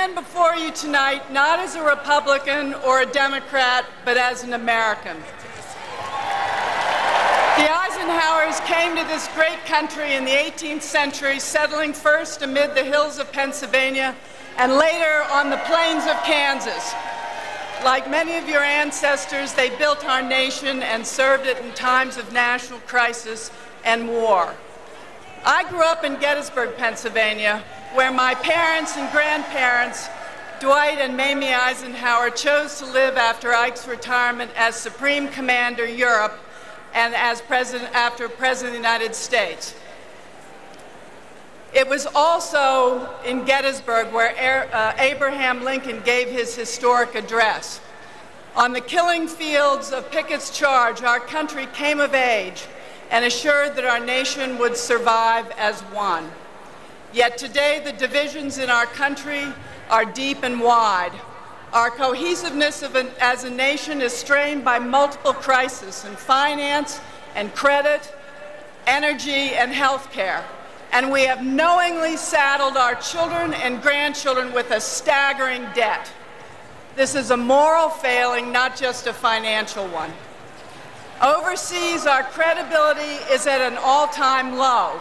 stand before you tonight not as a Republican or a Democrat, but as an American. The Eisenhowers came to this great country in the 18th century, settling first amid the hills of Pennsylvania and later on the plains of Kansas. Like many of your ancestors, they built our nation and served it in times of national crisis and war. I grew up in Gettysburg, Pennsylvania, where my parents and grandparents, Dwight and Mamie Eisenhower, chose to live after Ike's retirement as Supreme Commander Europe and as after President of the United States. It was also in Gettysburg where Abraham Lincoln gave his historic address. On the killing fields of Pickett's charge, our country came of age and assured that our nation would survive as one. Yet today, the divisions in our country are deep and wide. Our cohesiveness as a nation is strained by multiple crises in finance and credit, energy and health care. And we have knowingly saddled our children and grandchildren with a staggering debt. This is a moral failing, not just a financial one. Overseas, our credibility is at an all-time low.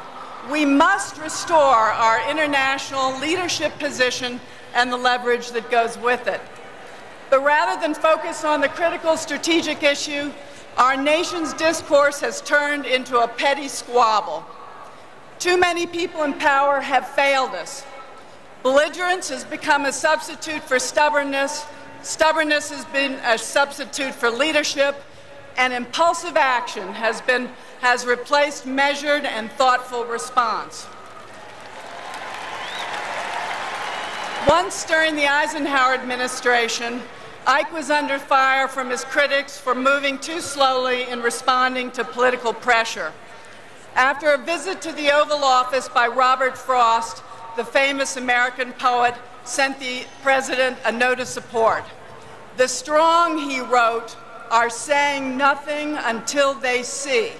We must restore our international leadership position and the leverage that goes with it. But rather than focus on the critical strategic issue, our nation's discourse has turned into a petty squabble. Too many people in power have failed us. Belligerence has become a substitute for stubbornness. Stubbornness has been a substitute for leadership. And impulsive action has replaced measured and thoughtful response. Once during the Eisenhower administration, Ike was under fire from his critics for moving too slowly in responding to political pressure. After a visit to the Oval Office by Robert Frost, the famous American poet sent the president a note of support. "The strong," he wrote, "are saying nothing until they see."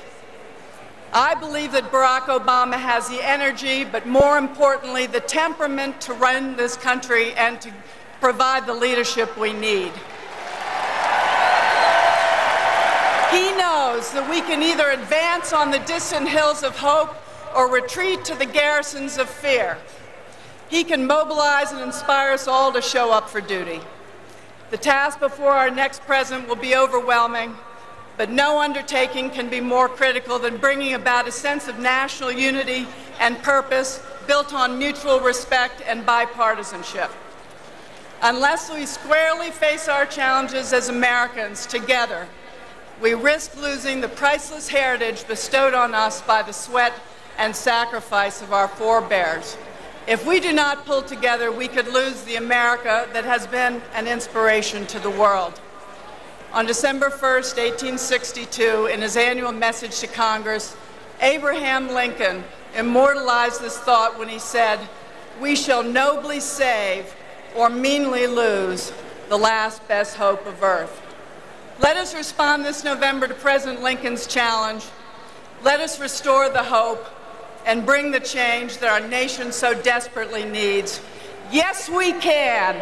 I believe that Barack Obama has the energy, but more importantly, the temperament to run this country and to provide the leadership we need. He knows that we can either advance on the distant hills of hope or retreat to the garrisons of fear. He can mobilize and inspire us all to show up for duty. The task before our next president will be overwhelming, but no undertaking can be more critical than bringing about a sense of national unity and purpose built on mutual respect and bipartisanship. Unless we squarely face our challenges as Americans together, we risk losing the priceless heritage bestowed on us by the sweat and sacrifice of our forebears. If we do not pull together, we could lose the America that has been an inspiration to the world. On December 1st, 1862, in his annual message to Congress, Abraham Lincoln immortalized this thought when he said, "We shall nobly save or meanly lose the last best hope of earth." Let us respond this November to President Lincoln's challenge. Let us restore the hope and bring the change that our nation so desperately needs. Yes, we can.